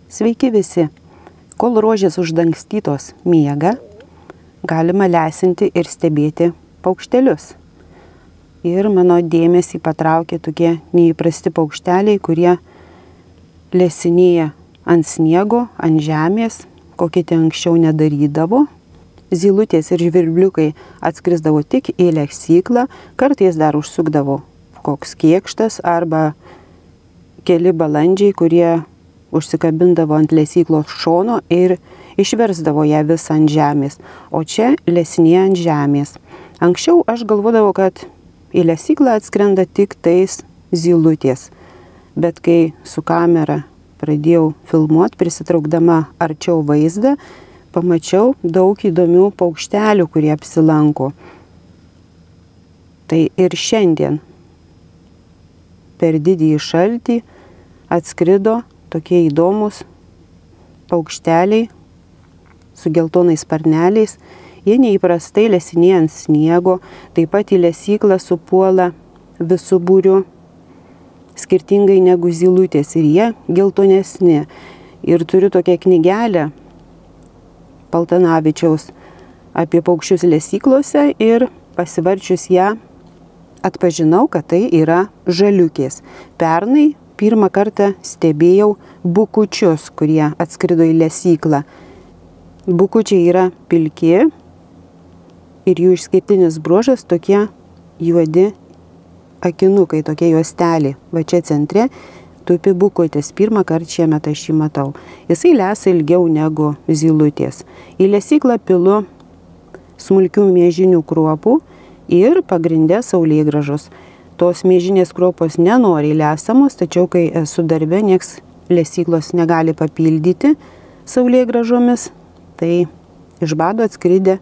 Sveiki visi. Kol rožės uždangstytos miega, galima lesinti ir stebėti paukštelius. Ir mano dėmesį patraukė tokie neįprasti paukšteliai, kurie lesinėja ant sniego, ant žemės, ko kiti anksčiau nedarydavo. Zylutės ir žvirbliukai atskrisdavo tik į lesyklą, kartais dar užsukdavo koks kėkštas arba keli balandžiai, kurie užsikabindavo ant lesyklos šono ir išversdavo ją visą ant žemės, o čia lesinėja ant žemės. Anksčiau aš galvodavau, kad į lesyklą atskrenda tik tais zylutės, bet kai su kamera pradėjau filmuoti, prisitraukdama arčiau vaizdą, pamačiau daug įdomių paukštelių, kurie apsilanko. Tai ir šiandien per didįjį šaltį atskrido tokie įdomus paukšteliai su geltonais sparneliais. Jie neįprastai lesinėja ant sniego, taip pat į lesyklą supuola visų būrių, skirtingai negu zylutės, ir jie geltonesni. Ir turiu tokią knygelę Paltanavičiaus apie paukščius lesyklose ir pasivarčius ją atpažinau, kad tai yra žaliukės. Pernai pirmą kartą stebėjau bukučius, kurie atskrido į lesyklą. Bukučiai yra pilki ir jų išskirtinis bruožas tokie juodi akinukai, tokie juostelė. Va čia centre tupi bukutis. Pirmą kartą šiemet aš jį matau. Jisai lesa ilgiau negu zylutės. Į lesyklą pilu smulkių miežinių kruopų ir pagrinde saulėgrąžos. Tos miežinės kruopos nenoriai lesamos, tačiau kai esu darbe, nieks lesyklos negali papildyti saulėgrąžomis, tai iš bado atskridę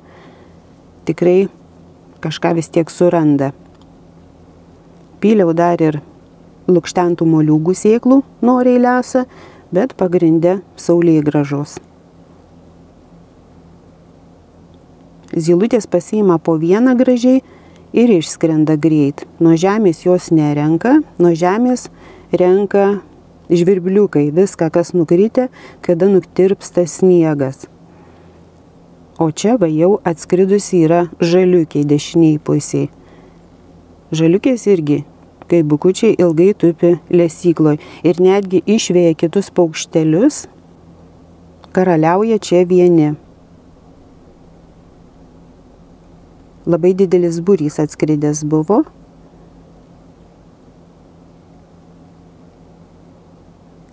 tikrai kažką vis tiek suranda. Pyliau dar ir lukštentų moliūgų sėklų noriai lesa, bet pagrinde saulėgrąžos. Zylutės pasiima po vieną gražiai ir išskrenda greit. Nuo žemės jos nerenka, nuo žemės renka žvirbliukai, viską, kas nukritę, kada nutirpsta sniegas. O čia va jau atskridusi yra žaliukiai dešiniai pusiai. Žaliukės irgi, kaip bukučiai, ilgai tupi lesykloj ir netgi išveja kitus paukštelius, karaliauja čia vieni. Labai didelis būrys atskridęs buvo.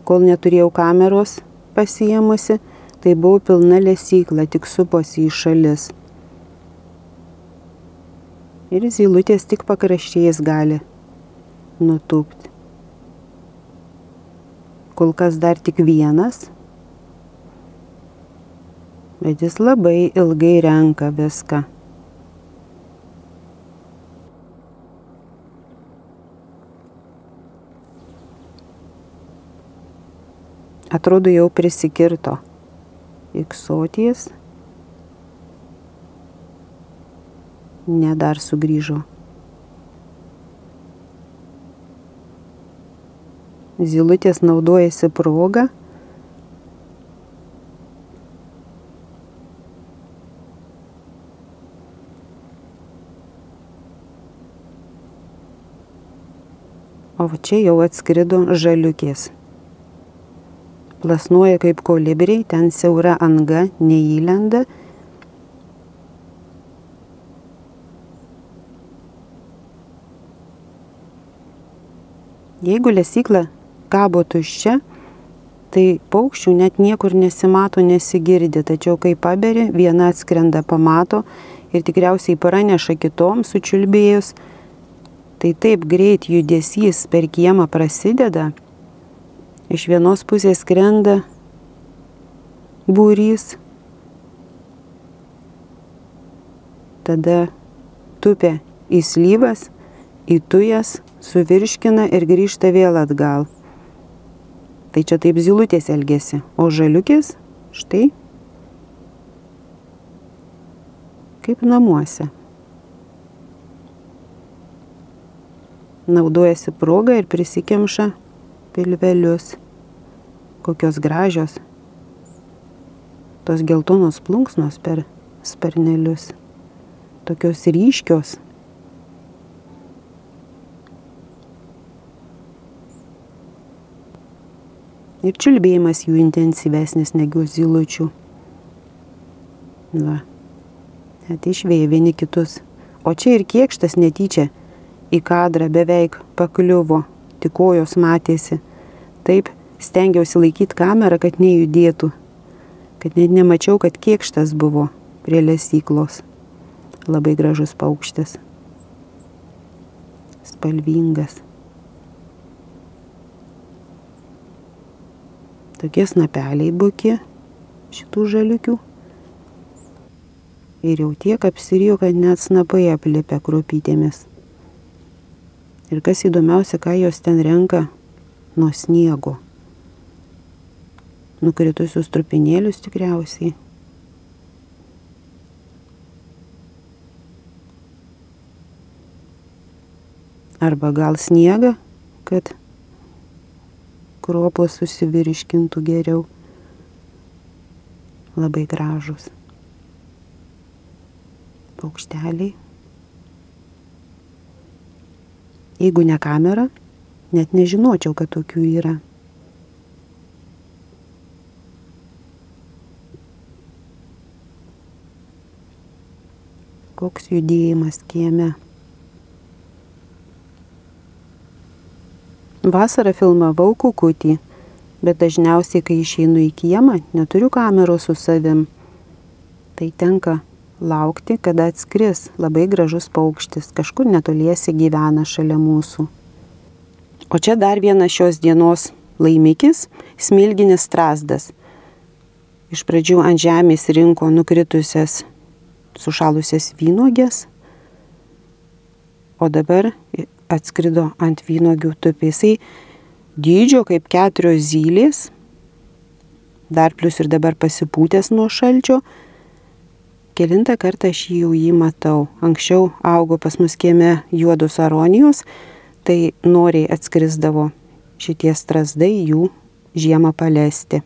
Kol neturėjau kameros pasiėmusi, tai buvo pilna lesykla, tik suposi į šalis. Ir zylutės tik pakraščiais gali nutūpti. Kol kas dar tik vienas, bet jis labai ilgai renka viską. Atrodo, jau prisikirto iksoties. Ne, dar sugrįžo. Zylutės naudojasi progą. O čia jau atskrido žaliukės. Plasnuoja kaip kolibriai, ten siaura anga, neįlenda. Jeigu lesykla kabo tuščia, tai paukščių net niekur nesimato, nesigirdi, tačiau kai paberi, viena atskrenda, pamato ir tikriausiai praneša kitom sučiulbėjus. Tai taip greit judesys per kiemą prasideda. Iš vienos pusės skrenda būrys, tada tupia į slyvas, į tujas, suvirškina ir grįžta vėl atgal. Tai čia taip zylutės elgiasi, o žaliukės štai kaip namuose. Naudojasi progą ir prisikemša pilvelius. kokios gražios. Tos geltonos plunksnos per sparnelius. Tokios ryškios. Ir čiulbėjimas jų intensyvesnis negu zylučių. Va. Net išvėja vieni kitus. O čia ir kėkštas netyčia į kadrą beveik pakliuvo. Tik kojos matėsi. Taip stengiausi laikyti kamerą, kad nejudėtų. Kad net nemačiau, kad kėkštas buvo prie lesyklos. Labai gražus paukštis. Spalvingas. Tokie snapeliai buki šitų žaliukių. Ir jau tiek apsirijo, kad net snapai aplipę kruopytėmis. Ir kas įdomiausia, ką jos ten renka nuo sniego. Nukritusius trupinėlius tikriausiai. Arba gal sniegą, kad kruopos susiviriškintų geriau. Labai gražus paukšteliai. Jeigu ne kamera, net nežinočiau, kad tokių yra. Koks judėjimas kieme. Vasarą filmavau kukutį, bet dažniausiai, kai išeinu į kiemą, neturiu kameros su savim. Tai tenka laukti, kada atskris labai gražus paukštis, kažkur netoliese gyvena šalia mūsų. O čia dar vienas šios dienos laimikis – smilginis strazdas. Iš pradžių ant žemės rinko nukritusias, sušalusias vynuogės, o dabar atskrido ant vynuogių tupėsai dydžio kaip 4 zylės, dar plus ir dabar pasipūtęs nuo šalčio. Kelintą kartą aš jau jį matau. Anksčiau augo pas mus kieme juodos aronijos, tai noriai atskrisdavo šitie strazdai jų žiemą palesti.